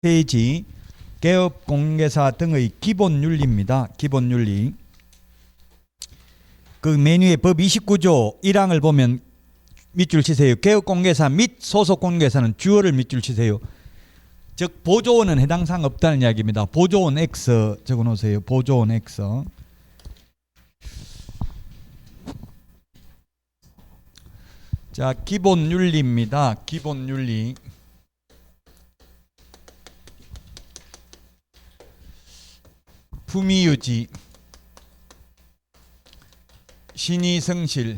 페이지 개업 공개사 등의 기본 윤리입니다. 기본 윤리. 그 메뉴의 법 29조 1항을 보면 밑줄 치세요. 개업 공개사 및 소속 공개사는 주어를 밑줄 치세요. 즉 보조원은 해당 사항 없다는 이야기입니다. 보조원 X 적어 놓으세요. 보조원 X. 자, 기본 윤리입니다. 기본 윤리. 품위유지, 신의성실,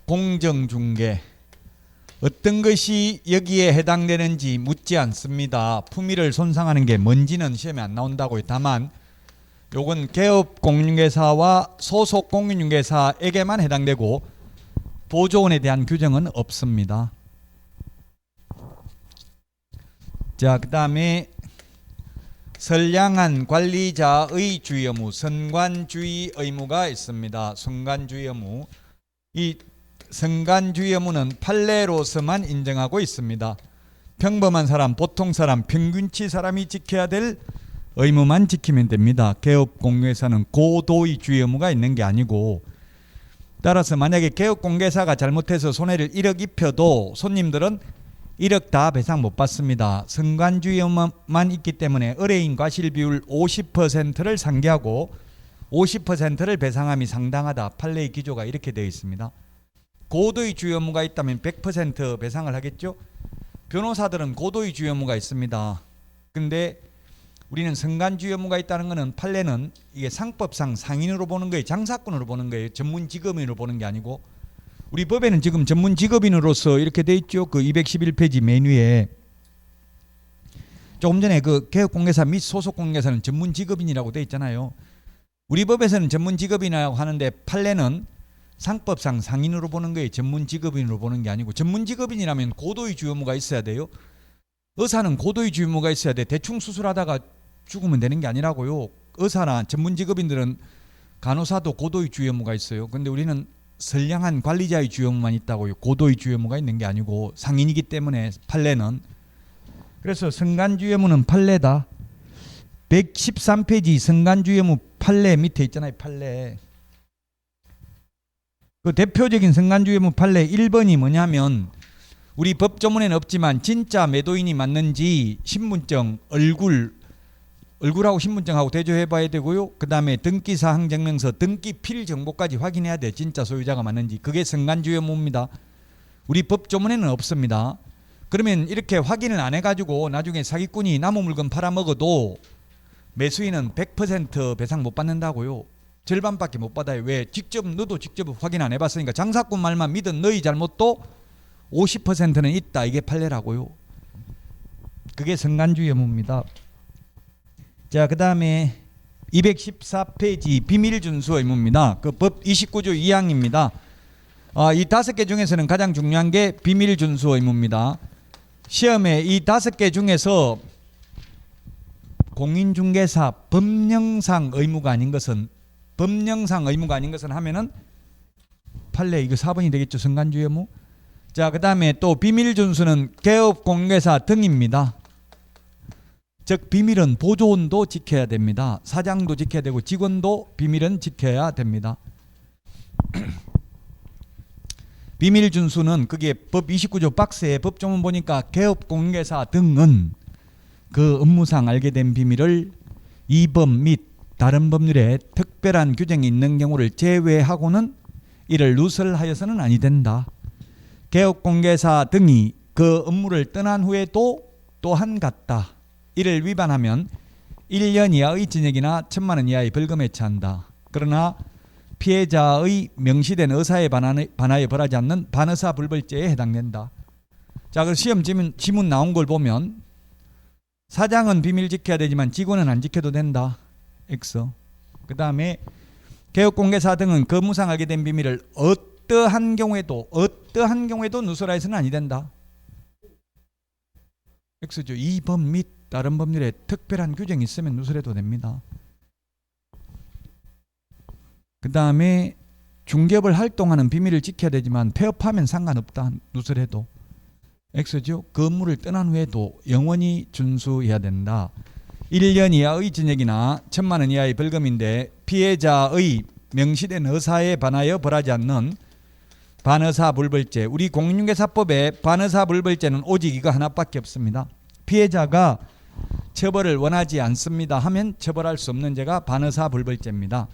공정중개. 어떤 것이 여기에 해당되는지 묻지 않습니다. 품위를 손상하는 게 뭔지는 시험에 안 나온다고요. 다만 요건 개업 공인중개사와 소속 공인중개사에게만 해당되고 보조원에 대한 규정은 없습니다. 자, 그 다음에 선량한 관리자의 주의 의무, 선관주의 의무가 있습니다. 선관주의 의무. 이 선관주의 의무는 판례로서만 인정하고 있습니다. 평범한 사람, 보통 사람, 평균치 사람이 지켜야 될 의무만 지키면 됩니다. 개업 공개사는 고도의 주의 의무가 있는 게 아니고, 따라서 만약에 개업 공개사가 잘못해서 손해를 1억 입혀도 손님들은 1억 다 배상 못 받습니다. 선관주의 의무만 있기 때문에 의뢰인 과실 비율 50%를 상기하고 50%를 배상함이 상당하다. 판례의 기조가 이렇게 되어 있습니다. 고도의 주의 의무가 있다면 100% 배상을 하겠죠. 변호사들은 고도의 주의 의무가 있습니다. 근데 우리는 선관주의 의무가 있다는 것은 판례는 이게 상법상 상인으로 보는 거예요. 장사꾼으로 보는 거예요. 전문 직업인으로 보는 게 아니고, 우리 법에는 지금 전문 직업인으로서 이렇게 돼 있죠. 그 211페이지 메뉴에 조금 전에 그 개업공개사 및 소속공개사는 전문 직업인이라고 돼 있잖아요. 우리 법에서는 전문 직업인이라고 하는데 판례는 상법상 상인으로 보는 거예요. 전문 직업인으로 보는 게 아니고, 전문 직업인이라면 고도의 주의 의무가 있어야 돼요. 의사는 고도의 주의 의무가 있어야 돼. 대충 수술하다가 죽으면 되는 게 아니라고요. 의사나 전문 직업인들은, 간호사도 고도의 주의 의무가 있어요. 근데 우리는 선량한 관리자의 주의 의무만 있다고요. 고도의 주의 의무가 있는 게 아니고 상인이기 때문에 판례는. 그래서 선관주의 의무는 판례다. 113페이지 선관주의 의무 판례 밑에 있잖아요. 판례. 그 대표적인 선관주의 의무 판례 1번이 뭐냐면, 우리 법조문에는 없지만 진짜 매도인이 맞는지 신분증, 얼굴하고 신분증하고 대조해 봐야 되고요. 그 다음에 등기사항 증명서, 등기필 정보까지 확인해야 돼. 진짜 소유자가 맞는지. 그게 선관주의 의무입니다. 우리 법조문에는 없습니다. 그러면 이렇게 확인을 안 해가지고 나중에 사기꾼이 남의 물건 팔아먹어도 매수인은 100% 배상 못 받는다고요. 절반밖에 못 받아요. 왜? 너도 직접 확인 안 해봤으니까. 장사꾼 말만 믿은 너희 잘못도 50%는 있다. 이게 판례라고요. 그게 선관주의 의무입니다. 자, 그 다음에 214페이지 비밀준수 의무입니다. 그 법 29조 2항입니다. 이 5개 중에서는 가장 중요한 게 비밀준수 의무입니다. 시험에 이 5개 중에서 공인중개사 법령상 의무가 아닌 것은 하면은 판례 이거 4번이 되겠죠. 선관주의 의무. 자, 그 다음에 또 비밀준수는 개업공개사 등입니다. 즉 비밀은 보조원도 지켜야 됩니다. 사장도 지켜야 되고 직원도 비밀은 지켜야 됩니다. 비밀준수는 그게 법 29조 박스에 법조문 보니까 개업공개사 등은 그 업무상 알게 된 비밀을 이 법 및 다른 법률에 특별한 규정이 있는 경우를 제외하고는 이를 누설하여서는 아니 된다. 개업공개사 등이 그 업무를 떠난 후에도 또한 같다. 이를 위반하면 1년 이하의 징역이나 1,000만 원 이하의 벌금에 처한다. 그러나 피해자의 명시된 의사에 반하여 벌하지 않는 반의사 불벌죄에 해당된다. 자, 그 시험 지문 나온 걸 보면 사장은 비밀 지켜야 되지만 직원은 안 지켜도 된다. X. 그 다음에 개업공개사 등은 그 업무상 알게 된 비밀을 어떠한 경우에도 누설하여서는 아니 된다. X죠. 이 법 및 다른 법률에 특별한 규정이 있으면 누설해도 됩니다. 그 다음에 중개업을 활동하는 비밀을 지켜야 되지만 폐업하면 상관없다. 누설해도. X죠. 건물을 떠난 후에도 영원히 준수해야 된다. 1년 이하의 징역이나 1,000만 원 이하의 벌금인데 피해자의 명시된 의사에 반하여 벌하지 않는 반의사불벌죄. 우리 공인중개사법에 반의사불벌죄는 오직 이거 하나밖에 없습니다. 피해자가 처벌을 원하지 않습니다 하면 처벌할 수 없는 죄가 반의사불벌죄입니다.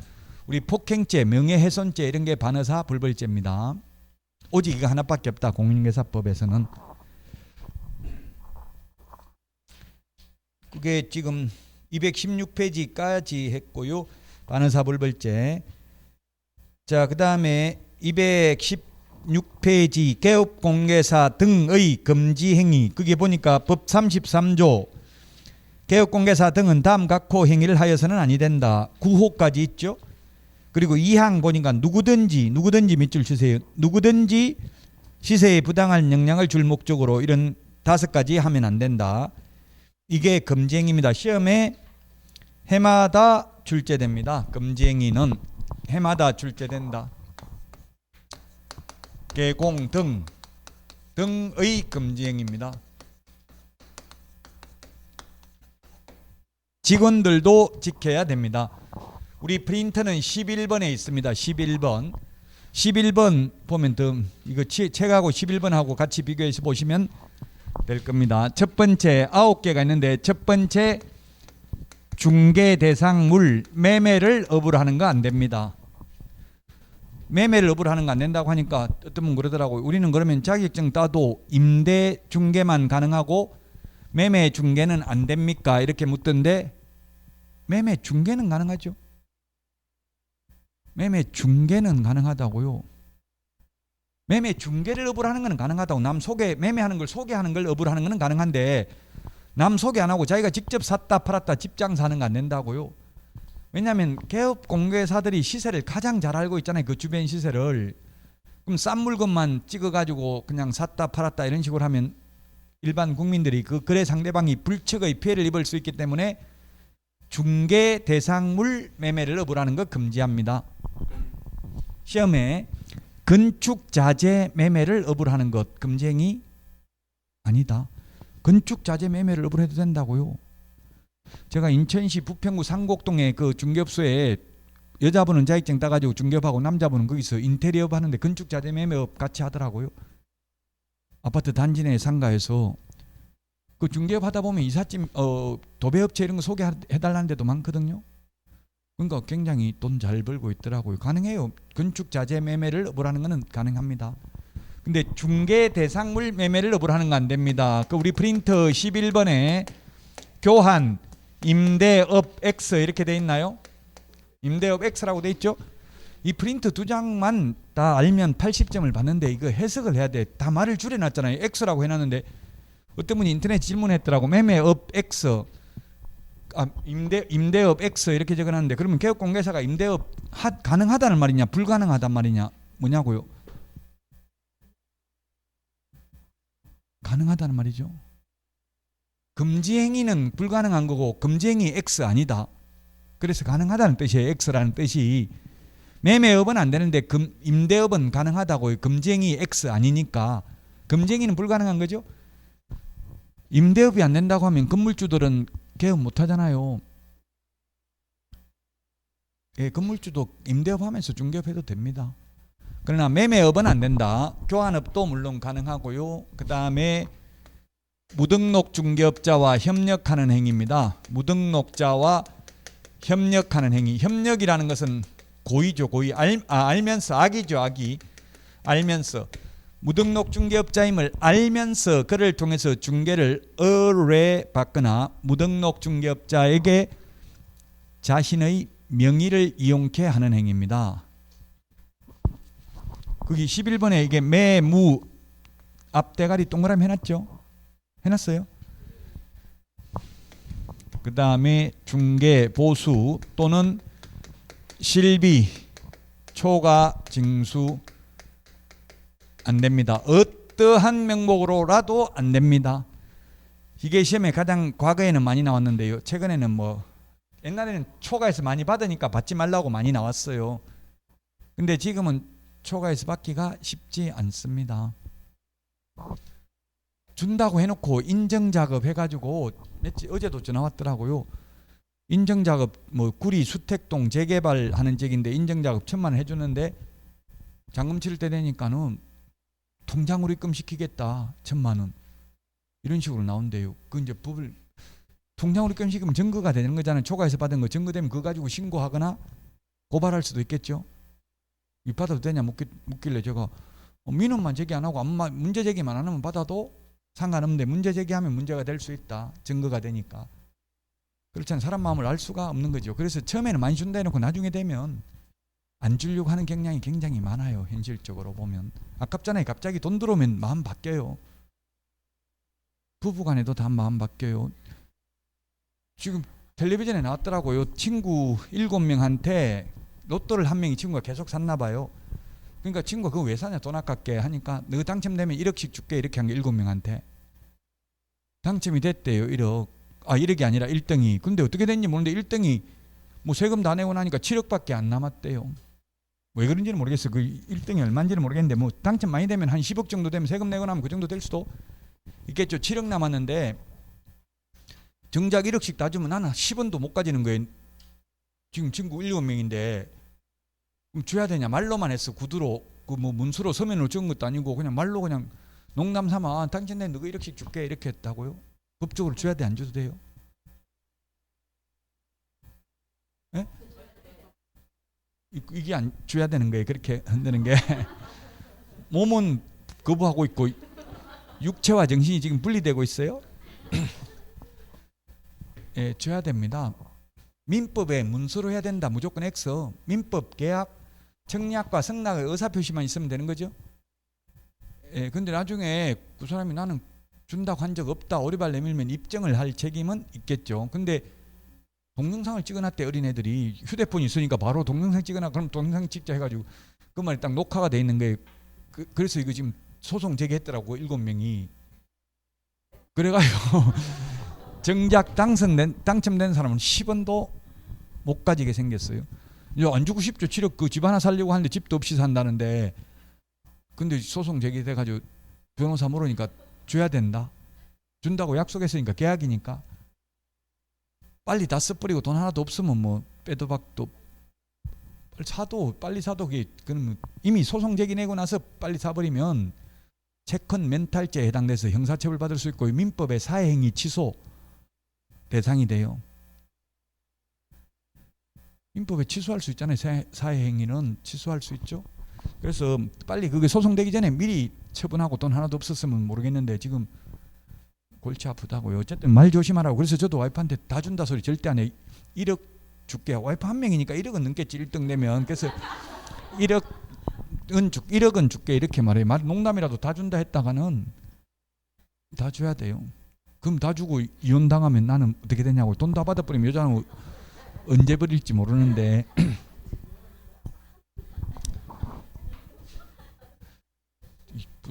우리 폭행죄, 명예훼손죄 이런 게 반의사불벌죄입니다. 오직 이거 하나밖에 없다. 공인중개사법에서는. 그게 지금 216페이지까지 했고요. 반의사불벌죄. 자, 그 다음에 216페이지 개업공개사 등의 금지행위. 그게 보니까 법 33조 개업공개사 등은 다음 각호 행위를 하여서는 아니 된다. 9호까지 있죠. 그리고 2항 보니까 누구든지 밑줄 치세요. 누구든지 시세에 부당한 영향을 줄 목적으로 이런 5가지 하면 안 된다. 이게 금지행위입니다. 시험에 해마다 출제됩니다. 금지행위는 해마다 출제된다. 개공 등의 금지행위입니다. 직원들도 지켜야 됩니다. 우리 프린터는 11번에 있습니다. 11번 보면 이거 책하고 11번하고 같이 비교해서 보시면 될 겁니다. 첫 번째 9개가 있는데 첫 번째 중개 대상물 매매를 업으로 하는 거 안 됩니다. 매매를 업으로 하는 거 안 된다고 하니까 어떤 분 그러더라고요. 우리는 그러면 자격증 따도 임대 중개만 가능하고 매매 중개는 안 됩니까? 이렇게 묻던데 매매 중개는 가능하죠. 매매 중개는 가능하다고요. 매매 중개를 업으로 하는 건 가능하다고. 남 매매하는 걸 소개하는 걸 업으로 하는 건 가능한데 남 소개 안 하고 자기가 직접 샀다 팔았다 집장 사는 거 안 된다고요. 왜냐하면 개업 공개사들이 시세를 가장 잘 알고 있잖아요. 그 주변 시세를. 그럼 싼 물건만 찍어가지고 그냥 샀다 팔았다 이런 식으로 하면 일반 국민들이 그 거래 상대방이 불측의 피해를 입을 수 있기 때문에 중개 대상물 매매를 업으로 하는 거 금지합니다. 시험에 건축자재 매매를 업으로 하는 것 금지행위 아니다. 건축자재 매매를 업으로 해도 된다고요. 제가 인천시 부평구 상곡동에 그 중개업소에 여자분은 자격증 따가지고 중개업하고 남자분은 거기서 인테리어업 하는데 건축자재 매매업 같이 하더라고요. 아파트 단지 내 상가에서 그 중개업 하다 보면 이삿짐 도배업체 이런 거 소개해달라는 데도 많거든요. 그러니까 굉장히 돈 잘 벌고 있더라고요. 가능해요. 건축자재 매매를 업으로 하는 거는 가능합니다. 근데 중개 대상물 매매를 업으로 하는 거 안 됩니다. 그 우리 프린터 11번에 교환 임대업 X 이렇게 돼 있나요? 임대업 X라고 돼 있죠? 이 프린트 2장만 다 알면 80점을 받는데 이거 해석을 해야 돼. 다 말을 줄여놨잖아요. X라고 해놨는데 어떤 분이 인터넷 질문했더라고. 매매업 X 임대업 X 이렇게 적어놨는데 그러면 개업공개사가 임대업 가능하다는 말이냐 불가능하단 말이냐 뭐냐고요? 가능하다는 말이죠. 금지행위는 불가능한 거고 금지행위 X 아니다. 그래서 가능하다는 뜻이에요. X라는 뜻이. 매매업은 안 되는데 임대업은 가능하다고요. 금지행위 X 아니니까. 금지행위는 불가능한 거죠. 임대업이 안 된다고 하면 건물주들은 개업 못 하잖아요. 예, 건물주도 임대업 하면서 중개업해도 됩니다. 그러나 매매업은 안 된다. 교환업도 물론 가능하고요. 그 다음에 무등록 중개업자와 협력하는 행위입니다. 무등록자와 협력하는 행위. 협력이라는 것은 고의죠. 고의. 알면서 악이죠. 악이. 알면서. 무등록 중개업자임을 알면서 그를 통해서 중개를 의뢰받거나 무등록 중개업자에게 자신의 명의를 이용케 하는 행위입니다. 거기 11번에 이게 매무 앞대가리 동그라미 해놨죠? 해놨어요? 그 다음에 중개, 보수 또는 실비, 초과, 징수 안 됩니다. 어떠한 명목으로라도 안 됩니다. 이게 시험에 가장 과거에는 많이 나왔는데요. 최근에는 옛날에는 초과해서 많이 받으니까 받지 말라고 많이 나왔어요. 근데 지금은 초과해서 받기가 쉽지 않습니다. 준다고 해놓고 인정작업 해가지고 어제도 전화 왔더라고요. 인정작업 뭐 구리 수택동 재개발하는 적인데 인정작업 1,000만 원 해주는데 잔금 치를 때 되니까는 통장으로 입금시키겠다 1,000만 원 이런 식으로 나온대요. 그 이제 법을 통장으로 입금시키면 증거가 되는 거잖아요. 초과해서 받은 거 증거되면 그거 가지고 신고하거나 고발할 수도 있겠죠. 이 받아도 되냐 묻길래 제가 민원만 제기 안 하고 아무 문제 제기만 안 하면 받아도 상관없는데 문제 제기하면 문제가 될 수 있다. 증거가 되니까. 그렇잖아요. 사람 마음을 알 수가 없는 거죠. 그래서 처음에는 많이 준다 해놓고 나중에 되면 안 주려고 하는 경향이 굉장히 많아요. 현실적으로 보면. 아깝잖아요. 갑자기 돈 들어오면 마음 바뀌어요. 부부간에도 다 마음 바뀌어요. 지금 텔레비전에 나왔더라고요. 친구 7명한테 로또를 한 명이 친구가 계속 샀나 봐요. 그러니까 친구가 그거 왜 사냐 돈 아깝게 하니까 너 당첨되면 1억씩 줄게 이렇게 한 게 7명한테. 당첨이 됐대요. 1억. 1억이 아니라 1등이. 근데 어떻게 됐는지 모르는데 1등이 뭐 세금 다 내고 나니까 7억밖에 안 남았대요. 왜 그런지는 모르겠어요. 그 1등이 얼마인지는 모르겠는데 뭐 당첨 많이 되면 한 10억 정도 되면 세금 내고 나면 그 정도 될 수도 있겠죠. 7억 남았는데 정작 1억씩 다 주면 나는 10원도 못 가지는 거예요. 지금 친구 7명인데 그럼 줘야 되냐? 말로만 했어. 구두로 그 뭐 문서로 서면으로 적은 것도 아니고 그냥 말로 그냥 농담 삼아 당신네 너가 1억씩 줄게 이렇게 했다고요? 법적으로 줘야 돼? 안 줘도 돼요? 예? 이게 안 줘야 되는 거예요. 그렇게 흔드는 게 몸은 거부하고 있고 육체와 정신이 지금 분리되고 있어요. 예, 줘야 됩니다. 민법에 문서로 해야 된다. 무조건 X. 민법, 계약, 청약과 승낙의 의사표시만 있으면 되는 거죠. 예, 근데 나중에 그 사람이 나는 준다고 한 적 없다. 오리발 내밀면 입증을 할 책임은 있겠죠. 근데 동영상을 찍어놨대. 어린애들이 휴대폰이 있으니까 바로 동영상 찍어놔. 그럼 동영상 찍자 해가지고 그 말이 딱 녹화가 돼 있는 거예요. 그래서 이거 지금 소송 제기했더라고. 7명이. 그래가지고 정작 당첨된 사람은 10원도 못 가지게 생겼어요. 안 주고 싶죠. 7억 그 집 하나 살려고 하는데 집도 없이 산다는데 근데 소송 제기돼가지고 변호사 물으니까 줘야 된다. 준다고 약속했으니까 계약이니까 빨리 다 써버리고 돈 하나도 없으면 뭐 빼도 박도 사도 빨리 사도 그건 이미 소송 제기 내고 나서 빨리 사버리면 채권 멘탈죄에 해당돼서 형사처벌 받을 수 있고 민법의 사회행위 취소 대상이 돼요. 민법에 취소할 수 있잖아요. 사회행위는 취소할 수 있죠. 그래서 빨리 그게 소송되기 전에 미리 처분하고 돈 하나도 없었으면 모르겠는데 지금 골치 아프다고요. 어쨌든 말 조심하라고. 그래서 저도 와이프한테 다 준다 소리 절대 안 해. 1억 줄게. 와이프 한 명이니까 1억은 넘겠지. 1등 내면. 그래서 1억은 줄게 이렇게 말해요. 농담이라도 다 준다 했다가는 다 줘야 돼요. 그럼 다 주고 이혼당하면 나는 어떻게 되냐고. 돈 다 받아버리면 여자는 언제 버릴지 모르는데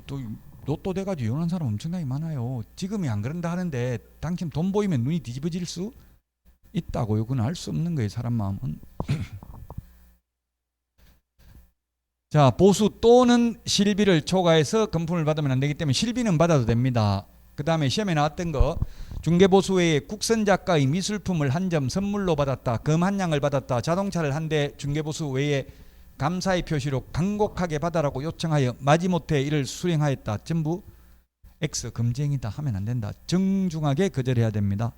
또 로또 돼가지고 이혼한 사람 엄청나게 많아요. 지금이 안 그런다 하는데 당신 돈 보이면 눈이 뒤집어질 수 있다고요. 그건 알 수 없는 거예요. 사람 마음은. 자, 보수 또는 실비를 초과해서 금품을 받으면 안 되기 때문에 실비는 받아도 됩니다. 그 다음에 시험에 나왔던 거 중개보수 외에 국선 작가의 미술품을 한 점 선물로 받았다. 금 한 양을 받았다. 자동차를 한 대 중개보수 외에 감사의 표시로 간곡하게 받아라고 요청하여 마지못해 이를 수령하였다. 전부 X 금지행위다. 하면 안 된다. 정중하게 거절해야 됩니다.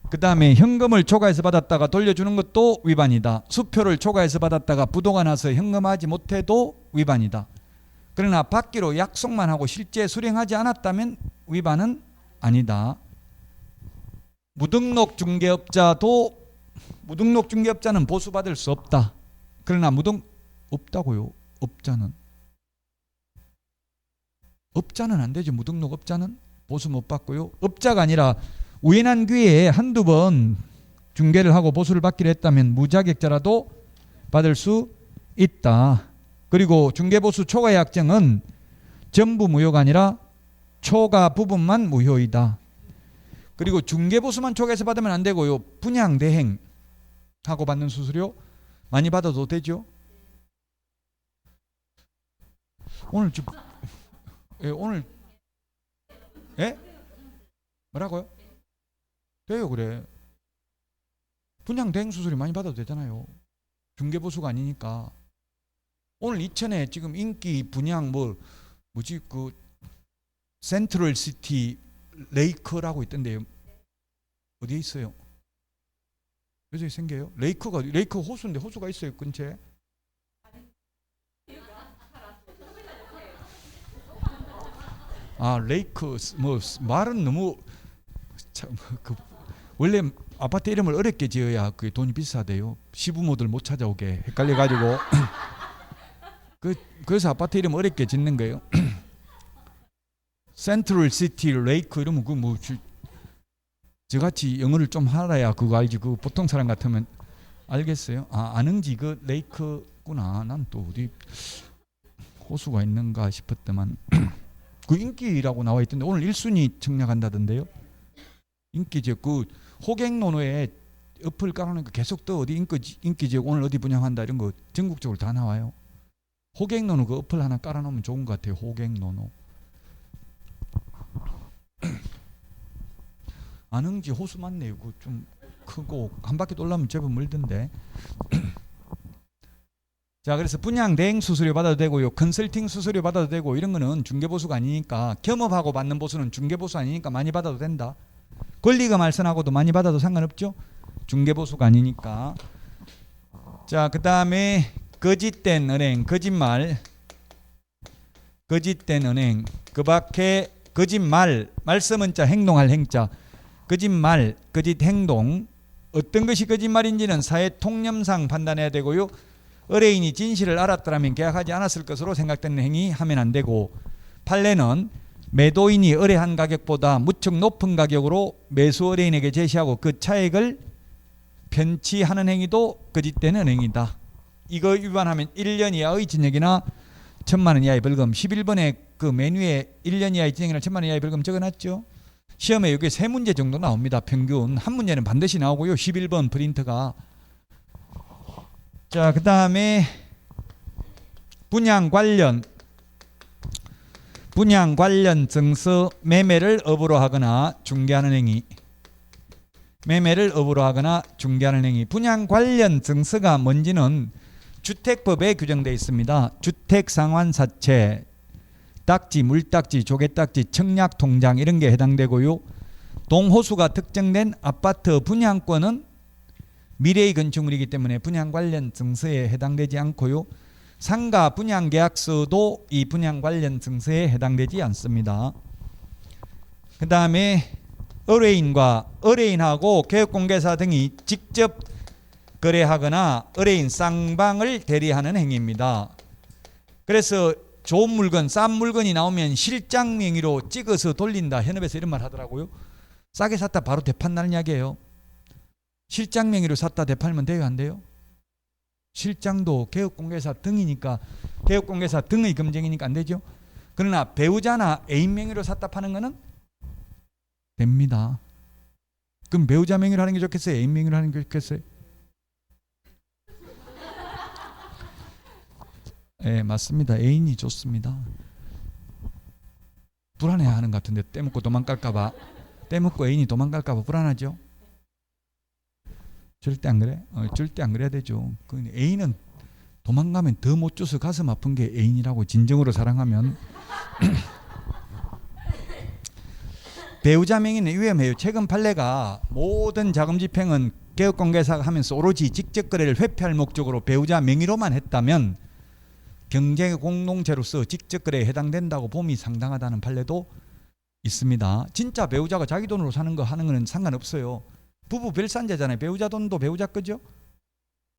그 다음에 현금을 초과해서 받았다가 돌려주는 것도 위반이다. 수표를 초과해서 받았다가 부도가 나서 현금하지 못해도 위반이다. 그러나 받기로 약속만 하고 실제 수령하지 않았다면 위반은 아니다. 무등록 중개업자는 보수받을 수 없다. 그러나 없다고요. 업자는 안 되죠. 무등록 업자는 보수 못 받고요. 업자가 아니라 우연한 기회에 한두 번 중개를 하고 보수를 받기로 했다면 무자격자라도 받을 수 있다. 그리고 중개보수 초과 약정은 전부 무효가 아니라 초과 부분만 무효이다. 그리고 중개보수만 초과해서 받으면 안 되고요. 분양 대행 하고 받는 수수료 많이 받아도 되죠. 오늘 예? 뭐라고요? 돼요. 그래. 분양 대행 수수료 많이 받아도 되잖아요. 중개보수가 아니니까. 오늘 이천에 지금 인기 분양 뭐지 그 센트럴 시티 레이크라고 있던데요. 어디에 있어요? 요새 생겨요? 레이크 호수인데 호수가 있어요 근처에. 아 레이크 뭐 말은 너무 참, 그 원래 아파트 이름을 어렵게 지어야 그 돈이 비싸대요. 시부모들 못 찾아오게 헷갈려 가지고 그래서 아파트 이름 어렵게 짓는 거예요. 센트럴 시티 레이크 이러면 그뭐 저같이 영어를 좀 알아야 그거 알지. 그 보통 사람 같으면 알겠어요. 아 아는지 그 레이크구나. 난 또 어디 호수가 있는가 싶었더만 그 인기라고 나와 있던데 오늘 1순위 청약한다던데요. 인기지역 그 호갱노노에 어플 깔아놓으니까 계속 또 어디 인기지역 오늘 어디 분양한다 이런 거 전국적으로 다 나와요. 호갱노노 그 어플 하나 깔아놓으면 좋은 것 같아요. 호갱노노. 안흥지 호수 맞네요. 그 좀 크고 한 바퀴 돌려면 제법 멀던데. 자 그래서 분양 대행 수수료 받아도 되고요. 컨설팅 수수료 받아도 되고 이런 거는 중개보수가 아니니까 겸업하고 받는 보수는 중개보수 아니니까 많이 받아도 된다. 권리금 알선하고도 많이 받아도 상관없죠. 중개보수가 아니니까. 자 그 다음에 거짓된 은행 거짓말 거짓된 은행 그 밖에 거짓말 말씀은자 행동할 행자 거짓말 거짓 행동 어떤 것이 거짓말인지는 사회 통념상 판단해야 되고요. 의뢰인이 진실을 알았더라면 계약하지 않았을 것으로 생각되는 행위 하면 안 되고 판례는 매도인이 의뢰한 가격보다 무척 높은 가격으로 매수 의뢰인에게 제시하고 그 차액을 편취하는 행위도 거짓된 은행이다. 이거 위반하면 1년 이하의 징역이나 1,000만 원 이하의 벌금. 11번에 그 메뉴에 1년 이하의 징역이나 1,000만 원 이하의 벌금 적어놨죠. 시험에 이게 3문제 정도 나옵니다. 평균 한 문제는 반드시 나오고요. 11번 프린트가. 자, 그 다음에 분양 관련 증서 매매를 업으로 하거나 중개하는 행위. 매매를 업으로 하거나 중개하는 행위. 분양 관련 증서가 뭔지는 주택법에 규정되어 있습니다. 주택상환사채, 딱지, 물딱지, 조개딱지, 청약통장 이런 게 해당되고요. 동호수가 특정된 아파트 분양권은 미래의 건축물이기 때문에 분양 관련 증서에 해당되지 않고요. 상가 분양계약서도 이 분양 관련 증서에 해당되지 않습니다. 그 다음에 의뢰인하고 개업공개사 등이 직접 거래하거나 의뢰인 쌍방을 대리하는 행위입니다. 그래서 좋은 물건, 싼 물건이 나오면 실장 명의로 찍어서 돌린다. 현업에서 이런 말 하더라고요. 싸게 샀다 바로 대판 나는 이야기예요. 실장 명의로 샀다 대팔면 돼요, 안 돼요? 실장도 개업공개사 등이니까 개업공개사 등의 검증이니까 안 되죠. 그러나 배우자나 애인 명의로 샀다 파는 거는 됩니다. 그럼 배우자 명의로 하는 게 좋겠어요? 애인 명의로 하는 게 좋겠어요? 네, 맞습니다. 애인이 좋습니다. 불안해하는 것 같은데 떼먹고 도망갈까봐 떼먹고 애인이 도망갈까봐 불안하죠? 절대 안 그래? 절대 안 그래야 되죠. 그 애인은 도망가면 더 못 줘서 가슴 아픈 게 애인이라고 진정으로 사랑하면 배우자 명의는 위험해요. 최근 판례가 모든 자금 집행은 개업공개사가 하면서 오로지 직접 거래를 회피할 목적으로 배우자 명의로만 했다면 경제 공동체로서 직접 거래에 해당된다고 봄이 상당하다는 판례도 있습니다. 진짜 배우자가 자기 돈으로 사는 거 하는 거는 상관없어요. 부부 별산제잖아요. 배우자 돈도 배우자 거죠.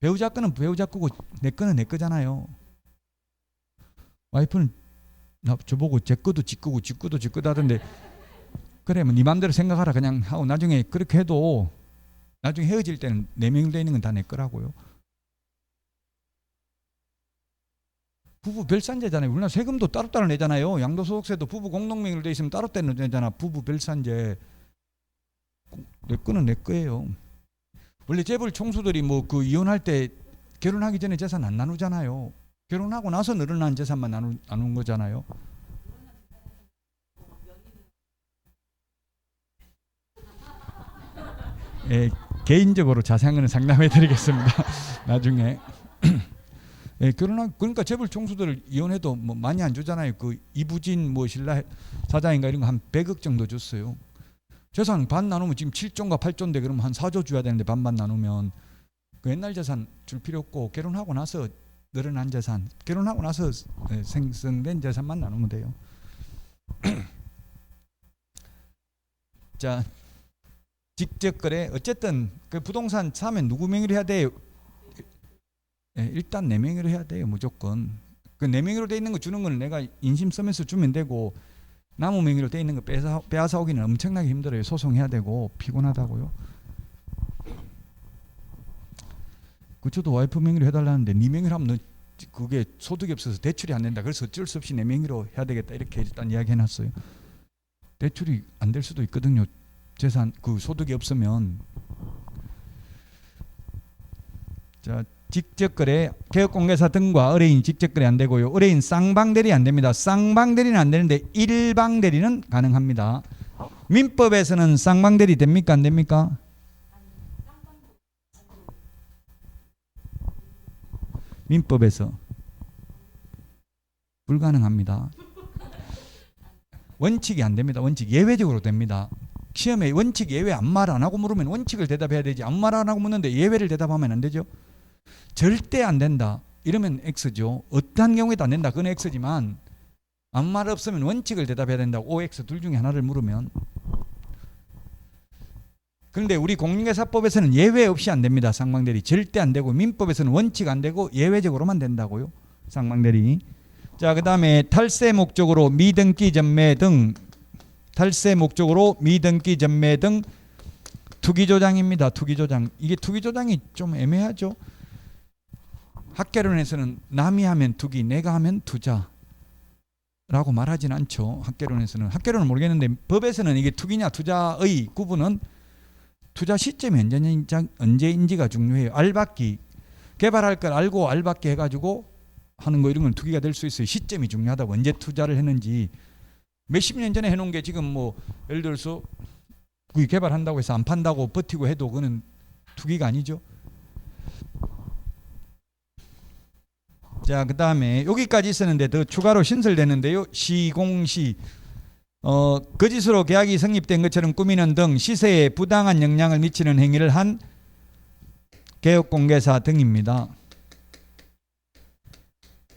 배우자 거는 배우자 거고 내 거는 내 거잖아요. 와이프는 저보고 제 거도 지 거고 지 거도 지 거다 하던데 그래 뭐 네 맘대로 생각하라 그냥 하고 나중에 그렇게 해도 나중에 헤어질 때는 내 명의로 있는 건 다 내 거라고요. 부부 별산제잖아요. 우리나라 세금도 따로따로 내잖아요. 양도소득세도 부부 공동명의로 돼 있으면 따로 내잖아. 부부 별산제. 내 거는 내 거예요. 원래 재벌 총수들이 뭐 그 이혼할 때 결혼하기 전에 재산 안 나누잖아요. 결혼하고 나서 늘어난 재산만 나눈 거잖아요. 예, 개인적으로 자세한 거는 상담해 드리겠습니다. 나중에. 예, 그러니까 재벌 총수들 이혼해도 뭐 많이 안 주잖아요. 그 이부진 뭐 신라 사장인가 이런 거 한 100억 정도 줬어요. 재산 반 나누면 지금 7조인가 8조인데 그러면 한 4조 줘야 되는데 반반 나누면 그 옛날 재산 줄 필요 없고 결혼하고 나서 늘어난 재산, 결혼하고 나서 생성된 재산만 나누면 돼요. 자, 직접 거래. 어쨌든 그 부동산 사면 누구 명의로 해야 돼요? 예, 일단 내 명의로 해야 돼요. 무조건. 그 내 명의로 돼 있는 거 주는 거는 내가 인심 쓰면서 주면 되고, 남의 명의로 돼 있는 거 빼앗아 오기는 엄청나게 힘들어요. 소송해야 되고 피곤하다고요. 저도 와이프 명의로 해달라는데 네 명의로 하면 너 그게 소득이 없어서 대출이 안 된다. 그래서 어쩔 수 없이 내 명의로 해야 되겠다. 이렇게 일단 이야기해놨어요. 대출이 안 될 수도 있거든요. 재산 그 소득이 없으면. 자, 직접거래, 개업공개사 등과 의뢰인 직접거래 안 되고요. 의뢰인 쌍방대리 안 됩니다. 쌍방대리는 안 되는데 일방대리는 가능합니다. 민법에서는 쌍방대리 됩니까 안 됩니까? 민법에서 불가능합니다. 원칙이 안 됩니다. 원칙 예외적으로 됩니다. 시험에 원칙 예외 아무 말 안 하고 물으면 원칙을 대답해야 되지, 아무 말 안 하고 묻는데 예외를 대답하면 안 되죠. 절대 안 된다 이러면 X죠. 어떠한 경우에도 안 된다 그건 X지만 아무 말 없으면 원칙을 대답해야 된다. OX 둘 중에 하나를 물으면. 그런데 우리 공인중개사법에서는 예외 없이 안 됩니다. 쌍방대리 절대 안 되고, 민법에서는 원칙 안 되고 예외적으로만 된다고요. 쌍방대리. 자, 그 다음에 탈세 목적으로 미등기 전매 등, 탈세 목적으로 미등기 전매 등 투기조장입니다. 투기조장. 이게 투기조장이 좀 애매하죠. 학개론에서는 남이 하면 투기, 내가 하면 투자 라고 말하진 않죠. 학개론에서는. 학개론은 모르겠는데 법에서는 이게 투기냐 투자의 구분은 투자 시점이 언제인지가 중요해요. 알받기, 개발할 걸 알고 알받기 해가지고 하는 거 이런 건 투기가 될 수 있어요. 시점이 중요하다고. 언제 투자를 했는지. 몇십 년 전에 해놓은 게 지금 뭐 예를 들어서 그게 개발한다고 해서 안 판다고 버티고 해도 그거는 투기가 아니죠. 자, 그 다음에 여기까지 있었는데 더 추가로 신설되는데요. 시공시, 거짓으로 계약이 성립된 것처럼 꾸미는 등 시세에 부당한 영향을 미치는 행위를 한 개업공개사 등입니다.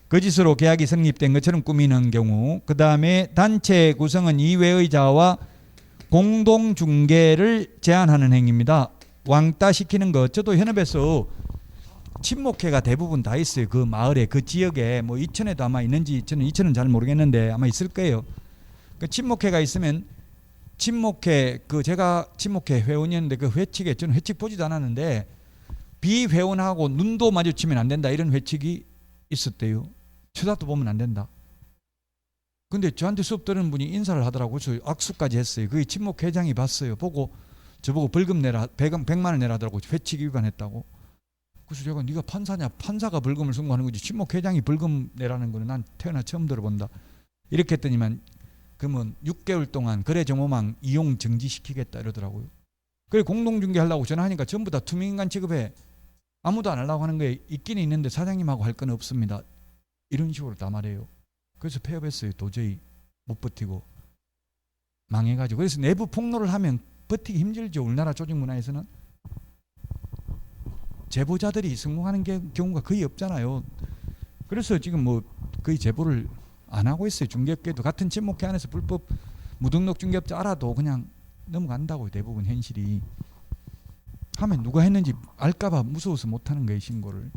거짓으로 계약이 성립된 것처럼 꾸미는 경우. 그 다음에 단체 구성원 이외의 자와 공동중개를 제한하는 행위입니다. 왕따 시키는 것. 저도 현업에서 친목회가 대부분 다 있어요. 그 마을에, 그 지역에. 뭐 이천에도 아마 있는지, 저는 이천은 잘 모르겠는데 아마 있을 거예요. 그 친목회가 있으면 친목회, 그 제가 친목회 회원이었는데 그 회칙에 저는 회칙 보지도 않았는데 비회원하고 눈도 마주치면 안 된다 이런 회칙이 있었대요. 쳐다도 보면 안 된다. 근데 저한테 수업 들은 분이 인사를 하더라고요. 저 악수까지 했어요. 그게 친목회장이 봤어요. 보고 저보고 벌금 내라, 100만 원 내라 하더라고. 회칙 위반했다고. 그래서 제가 네가 판사냐? 판사가 벌금을 선고하는 거지 친목회장이 벌금 내라는 거는 난 태어나 처음 들어본다. 이렇게 했더니만 그러면 6개월 동안 거래정보망 이용 정지시키겠다 이러더라고요. 그래 공동중개 하려고 전화하니까 전부 다 투명인간 취급해. 아무도 안 하려고 하는 거에 있기는 있는데 사장님하고 할 건 없습니다. 이런 식으로 다 말해요. 그래서 폐업했어요. 도저히 못 버티고 망해가지고. 그래서 내부 폭로를 하면 버티기 힘들죠. 우리나라 조직문화에서는. 제보자들이 성공하는 경우가 거의 없잖아요. 그래서 지금 뭐 거의 제보를 안 하고 있어요. 중개업계도 같은 친목회 안에서 불법 무등록 중개업자 알아도 그냥 넘어간다고요. 대부분 현실이. 하면 누가 했는지 알까봐 무서워서 못하는 거예요. 신고를.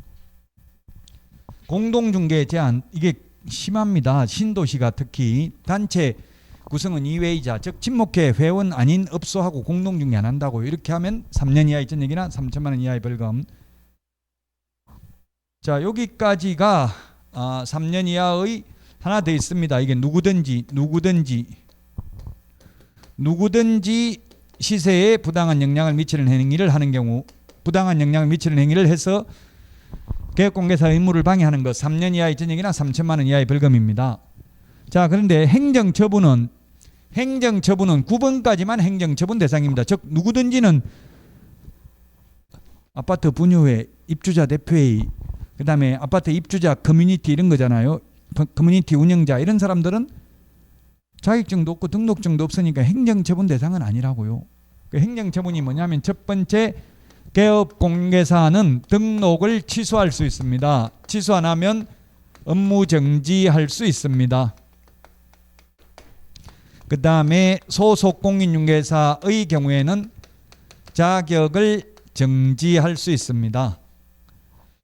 공동중개 제한 이게 심합니다. 신도시가 특히 단체 구성은 이외이자 즉 친목회 회원 아닌 업소하고 공동중개 안 한다고요. 이렇게 하면 3년 이하의 전액이나 3천만 원 이하의 벌금. 자, 여기까지가 3년 이하의 하나 더 있습니다. 이게 누구든지 시세에 부당한 영향을 미치는 행위를 하는 경우, 부당한 영향을 미치는 행위를 해서 개업공개사 의무를 방해하는 것 3년 이하의 전역이나 3천만 원 이하의 벌금입니다. 자, 그런데 행정처분은 9번까지만 행정처분 대상입니다. 즉 누구든지는 아파트 분유회, 입주자 대표회의, 그 다음에 아파트 입주자 커뮤니티 이런 거잖아요. 커뮤니티 운영자 이런 사람들은 자격증도 없고 등록증도 없으니까 행정처분 대상은 아니라고요. 그 행정처분이 뭐냐면 첫 번째, 개업공개사는 등록을 취소할 수 있습니다. 취소 안 하면 업무 정지할 수 있습니다. 그 다음에 소속 공인중개사의 경우에는 자격을 정지할 수 있습니다.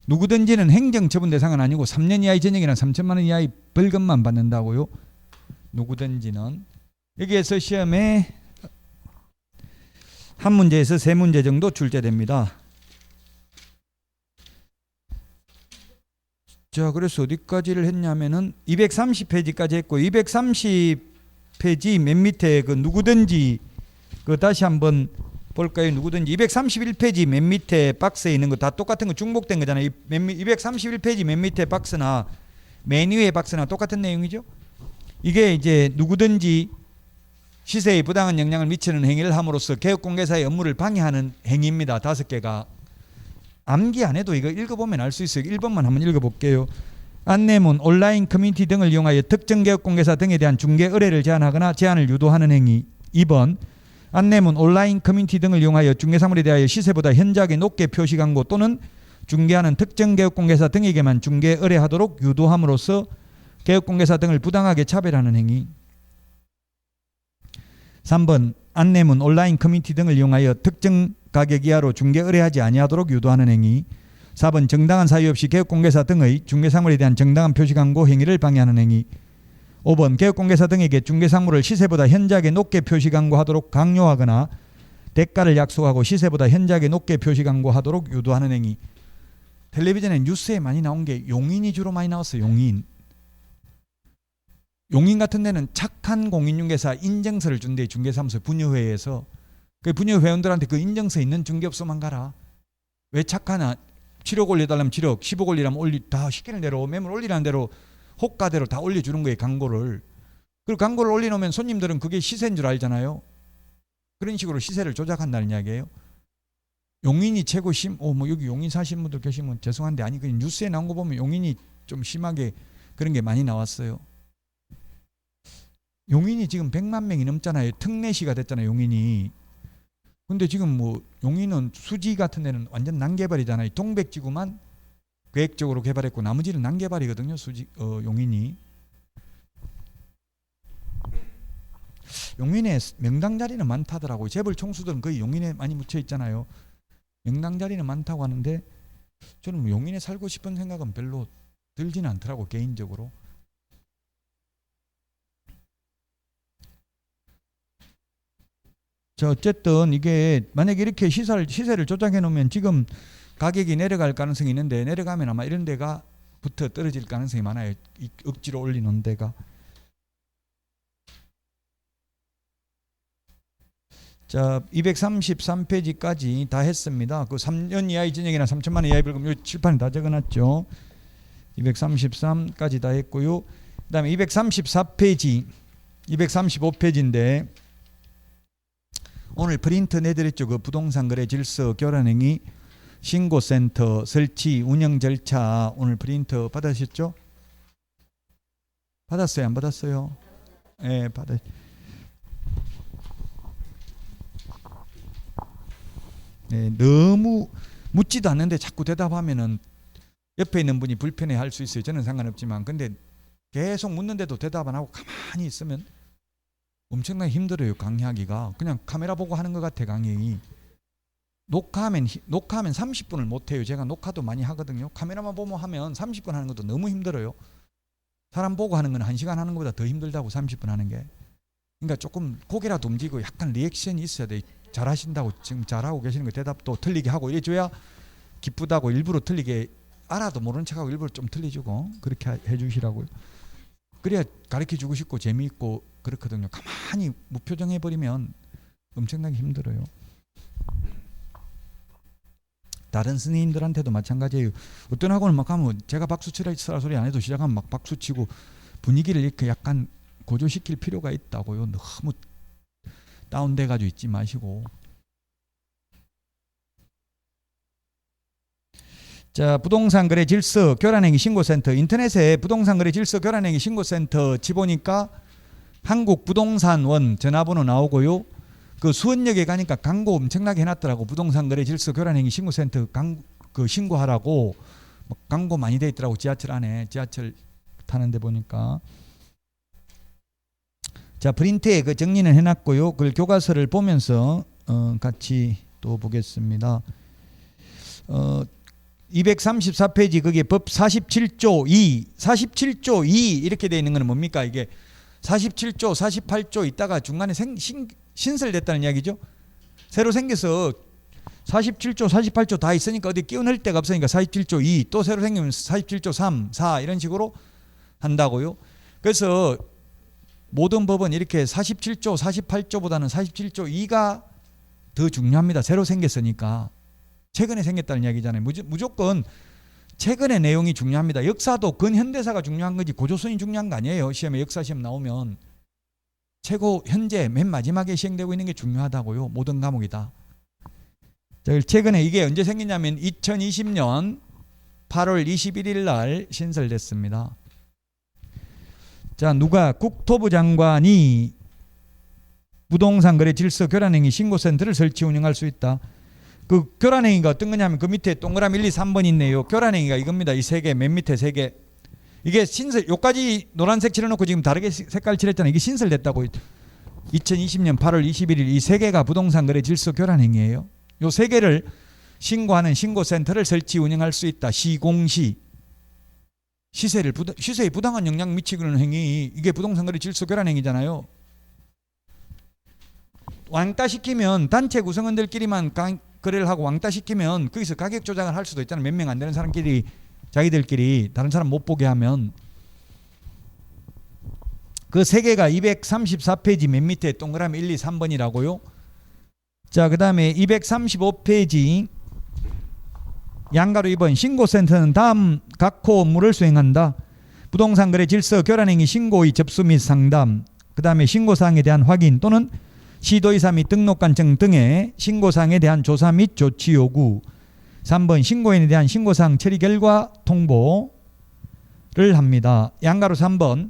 누구든지는 행정처분 대상은 아니고 3년 이하의 전역이나 3천만 원 이하의 벌금만 받는다고요. 누구든지는. 여기에서 시험에 한 문제에서 세 문제 정도 출제됩니다. 자, 그래서 어디까지를 했냐면은 230페이지까지 했고, 230페이지 맨 밑에 그 누구든지 그 다시 한번 볼까요? 누구든지 231페이지 맨 밑에 박스에 있는 거 다 똑같은 거 중복된 거잖아요. 231페이지 맨 밑에 박스나 맨 위에 박스나 똑같은 내용이죠. 이게 이제 누구든지 시세에 부당한 영향을 미치는 행위를 함으로써 개업공개사의 업무를 방해하는 행위입니다. 5개가. 암기 안 해도 이거 읽어보면 알 수 있어요. 1번만 한번 읽어볼게요. 안내문, 온라인 커뮤니티 등을 이용하여 특정 개업공개사 등에 대한 중개 의뢰를 제한하거나 제한을 유도하는 행위. 2번, 안내문, 온라인 커뮤니티 등을 이용하여 중개사물에 대하여 시세보다 현저하게 높게 표시 광고 또는 중개하는 특정 개업공개사 등에게만 중개 의뢰하도록 유도함으로써 개업공개사 등을 부당하게 차별하는 행위. 3번, 안내문, 온라인 커뮤니티 등을 이용하여 특정 가격 이하로 중개 의뢰하지 아니하도록 유도하는 행위. 4번, 정당한 사유 없이 개업공개사 등의 중개사물에 대한 정당한 표시 광고 행위를 방해하는 행위. 5번, 개업공개사 등에게 중개사물을 시세보다 현저하게 높게 표시 광고하도록 강요하거나 대가를 약속하고 시세보다 현저하게 높게 표시 광고하도록 유도하는 행위. 텔레비전에 뉴스에 많이 나온 게 용인이 주로 많이 나왔어요. 용인. 용인 같은 데는 착한 공인중개사 인증서를 준대. 중개사무소 분유회에서. 그 분유 회원들한테 그 인증서 있는 중개업소만 가라. 왜 착하나? 7억 올려달라면 7억, 10억 올리라면 다 시키는 대로 매물 올리라는 대로 호가대로 다 올려주는 거예요. 광고를. 그리고 광고를 올려놓으면 손님들은 그게 시세인 줄 알잖아요. 그런 식으로 시세를 조작한다는 이야기예요. 용인이 최고 뭐 여기 용인 사시는 분들 계시면 죄송한데 아니 그 뉴스에 나온 거 보면 용인이 좀 심하게 그런 게 많이 나왔어요. 용인이 지금 100만 명이 넘잖아요. 특례시가 됐잖아요. 용인이. 근데 지금 뭐 용인은 수지 같은 데는 완전 난개발이잖아요. 동백지구만 계획적으로 개발했고 나머지는 난개발이거든요. 용인이. 용인에 명당 자리는 많다더라고요. 재벌 총수들은 거의 용인에 많이 묻혀 있잖아요. 명당 자리는 많다고 하는데 저는 뭐 용인에 살고 싶은 생각은 별로 들지는 않더라고 개인적으로. 자, 어쨌든 이게 만약에 이렇게 시세를 조작해 놓으면 지금 가격이 내려갈 가능성이 있는데 내려가면 아마 이런 데가 부터 떨어질 가능성이 많아요. 억지로 올리는 데가. 자, 233페이지까지 다 했습니다. 그 3년 이하의 전역이나 3천만 원 이하의 벌금 요 칠판에 다 적어놨죠. 233까지 다 했고요. 그 다음에 234페이지 235페이지인데 오늘 프린트 내드렸죠. 그 부동산 거래 질서 교란행위 신고센터 설치 운영 절차 오늘 프린트 받으셨죠? 받았어요? 안 받았어요? 네, 네, 너무 묻지도 않는데 자꾸 대답하면은 옆에 있는 분이 불편해 할 수 있어요. 저는 상관없지만 근데 계속 묻는데도 대답 안 하고 가만히 있으면 엄청나게 힘들어요. 강의하기가. 그냥 카메라 보고 하는 것 같아. 강의. 녹화하면 30분을 못해요. 제가 녹화도 많이 하거든요. 카메라만 보면 하면 30분 하는 것도 너무 힘들어요. 사람 보고 하는 건 1시간 하는 것보다 더 힘들다고 30분 하는 게. 그러니까 조금 고개라도 움직이고 약간 리액션이 있어야 돼. 잘하신다고 지금 잘하고 계시는 거 대답도 틀리게 하고 이래줘야 기쁘다고 일부러 틀리게 알아도 모르는 척하고 일부러 좀 틀려주고 그렇게 해주시라고요. 그래야 가르쳐주고 싶고 재미있고 그렇거든요. 가만히 무표정해버리면 엄청나게 힘들어요. 다른 스님들한테도 마찬가지예요. 어떤 학원을 막 하면 제가 박수 치라 소리 안 해도 시작하면 막 박수 치고 분위기를 이렇게 약간 고조시킬 필요가 있다고요. 너무 다운돼가지고 있지 마시고. 자, 부동산 거래 질서 교란행위 신고센터, 인터넷에 부동산 거래 질서 교란행위 신고센터 치보니까 한국부동산원 전화번호 나오고요. 그 수원역에 가니까 광고 엄청나게 해놨더라고. 부동산 거래 질서 교란행위 신고센터 그 신고하라고 광고 많이 돼 있더라고. 지하철 안에, 지하철 타는데 보니까. 자, 프린트에 그 정리는 해놨고요. 그걸 교과서를 보면서 같이 또 보겠습니다. 234페이지 그게 법 47조 2, 47조 2 이렇게 되어 있는 거는 뭡니까? 이게 47조, 48조 있다가 중간에 신설됐다는 이야기죠. 새로 생겨서 47조, 48조 다 있으니까 어디 끼워넣을 데가 없으니까 47조 2, 또 새로 생기면 47조 3, 4 이런 식으로 한다고요. 그래서 모든 법은 이렇게 47조, 48조보다는 47조 2가 더 중요합니다. 새로 생겼으니까. 최근에 생겼다는 이야기잖아요. 무조건 최근의 내용이 중요합니다. 역사도 근현대사가 중요한 거지 고조선이 중요한 거 아니에요. 시험에 역사 시험 나오면 최고 현재 맨 마지막에 시행되고 있는 게 중요하다고요. 모든 과목이다. 최근에 이게 언제 생기냐면 2020년 8월 21일 날 신설됐습니다. 자, 누가 국토부 장관이 부동산 거래 질서 교란행위 신고센터를 설치 운영할 수 있다. 그 교란행위가 어떤 거냐면 그 밑에 동그라미 1, 2, 3번 있네요. 교란행위가 이겁니다. 이 세 개, 맨 밑에 세 개. 이게 신설, 요까지 노란색 칠해놓고 지금 다르게 색깔 칠했잖아요. 이게 신설됐다고. 2020년 8월 21일 이 세 개가 부동산 거래 질서 교란행위예요. 요 세 개를 신고하는 신고센터를 설치 운영할 수 있다. 시공시. 시세에 부당한 영향 미치는 행위, 이게 부동산 거래 질서 교란 행위잖아요. 왕따 시키면 단체 구성원들끼리만 거래를 하고 왕따 시키면 거기서 가격 조작을 할 수도 있잖아요. 몇 명 안 되는 사람끼리 자기들끼리 다른 사람 못 보게 하면. 그 세 개가 234페이지 맨 밑에 동그라미 1, 2, 3번이라고요. 자, 그 다음에 235페이지 양가로 2번 신고센터는 다음 각호 업무를 수행한다. 부동산 거래 질서 교란행위 신고의 접수 및 상담, 그 다음에 신고사항에 대한 확인 또는 시도의사 및 등록관청 등의 신고사항에 대한 조사 및 조치 요구. 3번 신고인에 대한 신고사항 처리 결과 통보를 합니다. 양가로 3번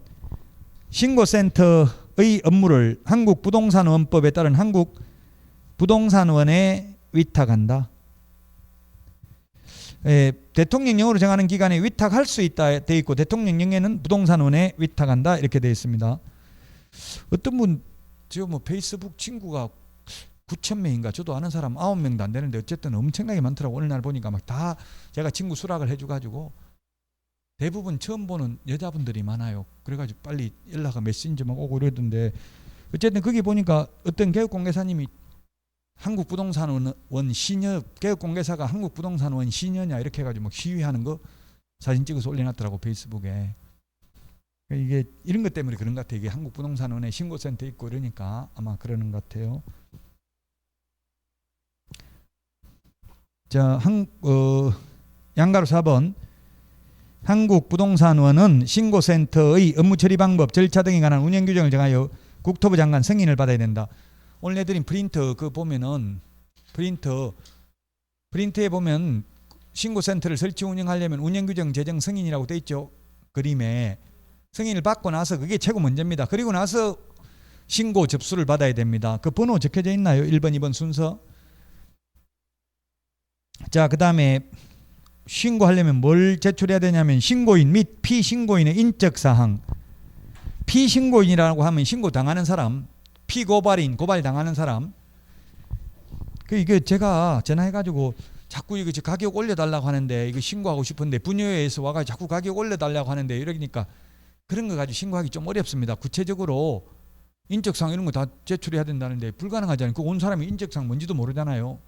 신고센터의 업무를 한국부동산원법에 따른 한국부동산원에 위탁한다. 대통령령으로 정하는 기관에 위탁할 수 있다 돼 있고 대통령령에는 부동산원에 위탁한다 이렇게 돼 있습니다. 어떤 분 저 뭐 페이스북 친구가 9,000명인가 저도 아는 사람 9명도 안 되는데 어쨌든 엄청나게 많더라고. 어느 날 보니까 막 다 제가 친구 수락을 해줘가지고 대부분 처음 보는 여자분들이 많아요. 그래가지고 빨리 연락가 메신저 막 오고 이러던데 어쨌든 거기 보니까 어떤 개업공개사님이 한국부동산원 시녀, 개업공개사가 한국부동산원 시녀냐 이렇게 해가지고 막 시위하는 거 사진 찍어서 올려놨더라고 페이스북에. 이게 이런 것 때문에 그런 것 같아요. 이게 한국부동산원에 신고센터 있고 이러니까 아마 그러는 것 같아요. 자, 양가로 4번 한국부동산원은 신고센터의 업무 처리 방법, 절차 등에 관한 운영 규정을 정하여 국토부 장관 승인을 받아야 된다. 오늘 내드린 프린터 그 보면은 프린트에 보면 신고센터를 설치 운영하려면 운영규정 제정 승인이라고 돼 있죠. 그림에 승인을 받고 나서 그게 최고 먼저입니다. 그리고 나서 신고 접수를 받아야 됩니다. 그 번호 적혀져 있나요? 1번 2번 순서. 자, 그 다음에 신고하려면 뭘 제출해야 되냐면 신고인 및 피신고인의 인적사항. 피신고인이라고 하면 신고당하는 사람, 피고발인, 고발당하는 사람. 이게 제가 전화해가지고 자꾸 이거 가격 올려달라고 하는데 이거 신고하고 싶은데 분여회에서 와가지고 자꾸 가격 올려달라고 하는데 이러니까 그런 거 가지고 신고하기 좀 어렵습니다. 구체적으로 인적사항 이런 거 다 제출해야 된다는데 불가능하잖아요. 그 온 사람이 인적사항 뭔지도 모르잖아요.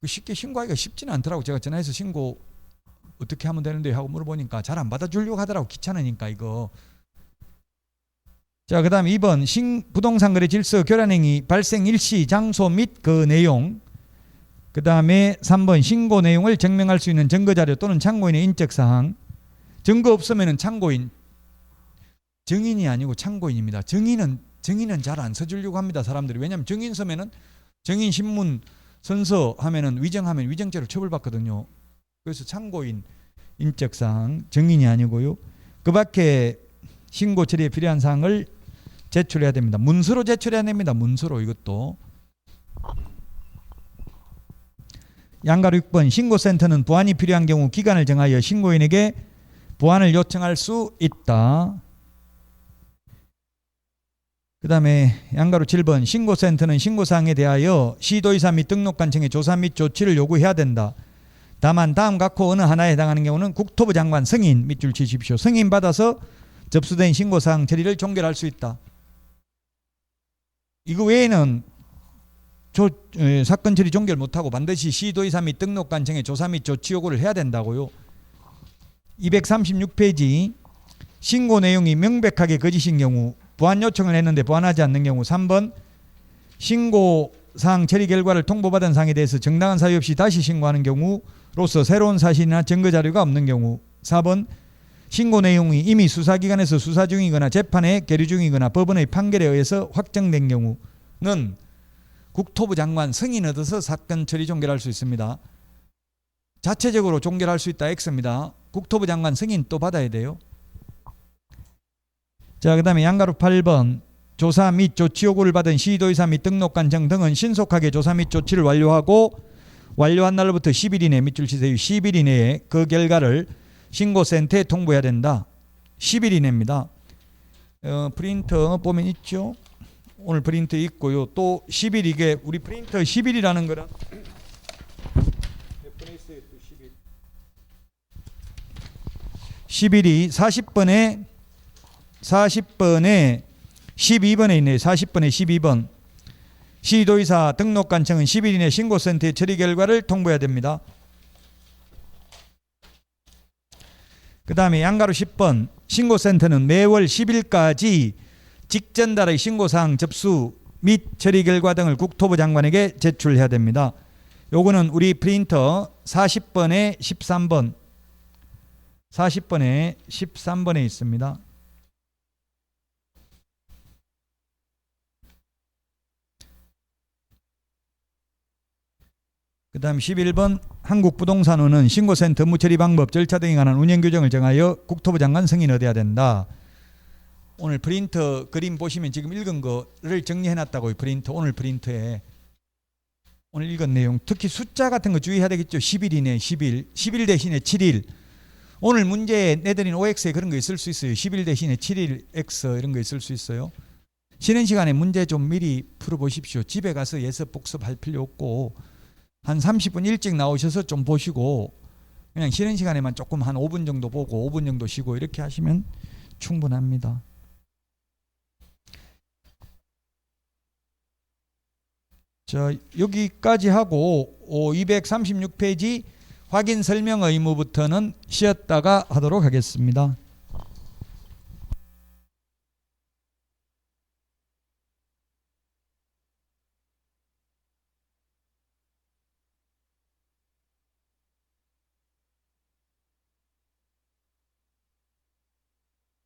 쉽게 신고하기가 쉽지는 않더라고. 제가 전화해서 신고 어떻게 하면 되는데 하고 물어보니까 잘 안 받아주려고 하더라고. 귀찮으니까 이거. 자, 그 다음 2번 부동산 거래 질서 교란행위 발생 일시 장소 및 그 내용. 그 다음에 3번 신고 내용을 증명할 수 있는 증거자료 또는 참고인의 인적사항. 증거 없으면 참고인, 증인이 아니고 참고인입니다. 증인은 잘 안 써주려고 합니다. 사람들이. 왜냐하면 증인 서면은 증인 신문 선서 하면은 위정하면 위정죄로 처벌받거든요. 그래서 참고인 인적사항 증인이 아니고요. 그 밖에 신고 처리에 필요한 사항을 제출해야 됩니다. 문서로 제출해야 됩니다. 문서로 이것도. 양가로 6번 신고센터는 보완이 필요한 경우 기간을 정하여 신고인에게 보완을 요청할 수 있다. 그 다음에 양가로 7번 신고센터는 신고사항에 대하여 시도의사 및 등록관청에 조사 및 조치를 요구해야 된다. 다만 다음 각호 어느 하나에 해당하는 경우는 국토부 장관 승인 밑줄 치십시오. 승인 받아서 접수된 신고사항 처리를 종결할 수 있다. 이거 외에는 사건 처리 종결 못하고 반드시 시도의사 및 등록관청에 조사 및 조치 요구를 해야 된다고요. 236페이지 신고 내용이 명백하게 거짓인 경우 보완 요청을 했는데 보완하지 않는 경우 3번 신고사항 처리 결과를 통보받은 사항에 대해서 정당한 사유 없이 다시 신고하는 경우로서 새로운 사실이나 증거자료가 없는 경우 4번 신고 내용이 이미 수사기관에서 수사 중이거나 재판에 계류 중이거나 법원의 판결에 의해서 확정된 경우는 국토부 장관 승인 얻어서 사건 처리 종결할 수 있습니다. 자체적으로 종결할 수 있다 X입니다. 국토부 장관 승인 또 받아야 돼요. 자, 그 다음에 양가로 8번 조사 및 조치 요구를 받은 시도의사 및 등록관청 등은 신속하게 조사 및 조치를 완료하고 완료한 날로부터 10일 이내 밑줄 치세요. 10일 이내에 그 결과를 신고센터에 통보해야 된다. 10일 이내입니다. 프린터 보면 있죠. 오늘 프린터 있고요. 또 10일 이게 우리 프린터 10일이라는 거는 몇 번에 있어요? 또 10일. 10일이 40번에 12번에 있네요. 40번에 12번. 시도의사 등록관청은 10일 이내 신고센터의 처리 결과를 통보해야 됩니다. 그 다음에 양가로 10번 신고센터는 매월 10일까지 직전달의 신고사항 접수 및 처리 결과 등을 국토부 장관에게 제출해야 됩니다. 요거는 우리 프린터 40번에 13번 40번에 13번에 있습니다. 그 다음 11번 한국부동산원은 신고센터 업무 처리 방법 절차 등에 관한 운영 규정을 정하여 국토부 장관 승인 얻어야 된다. 오늘 프린터 그림 보시면 지금 읽은 거를 정리해 놨다고요. 프린터 오늘 프린터에 오늘 읽은 내용 특히 숫자 같은 거 주의해야 되겠죠. 10일 이내 10일 대신에 7일. 오늘 문제에 내드린 OX에 그런 거 있을 수 있어요. 10일 대신에 7일 X 이런 거 있을 수 있어요. 쉬는 시간에 문제 좀 미리 풀어보십시오. 집에 가서 예습 복습할 필요 없고 한 30분 일찍 나오셔서 좀 보시고 그냥 쉬는 시간에만 조금 한 5분 정도 보고 5분 정도 쉬고 이렇게 하시면 충분합니다. 자, 여기까지 하고 236페이지 확인 설명 의무부터는 쉬었다가 하도록 하겠습니다.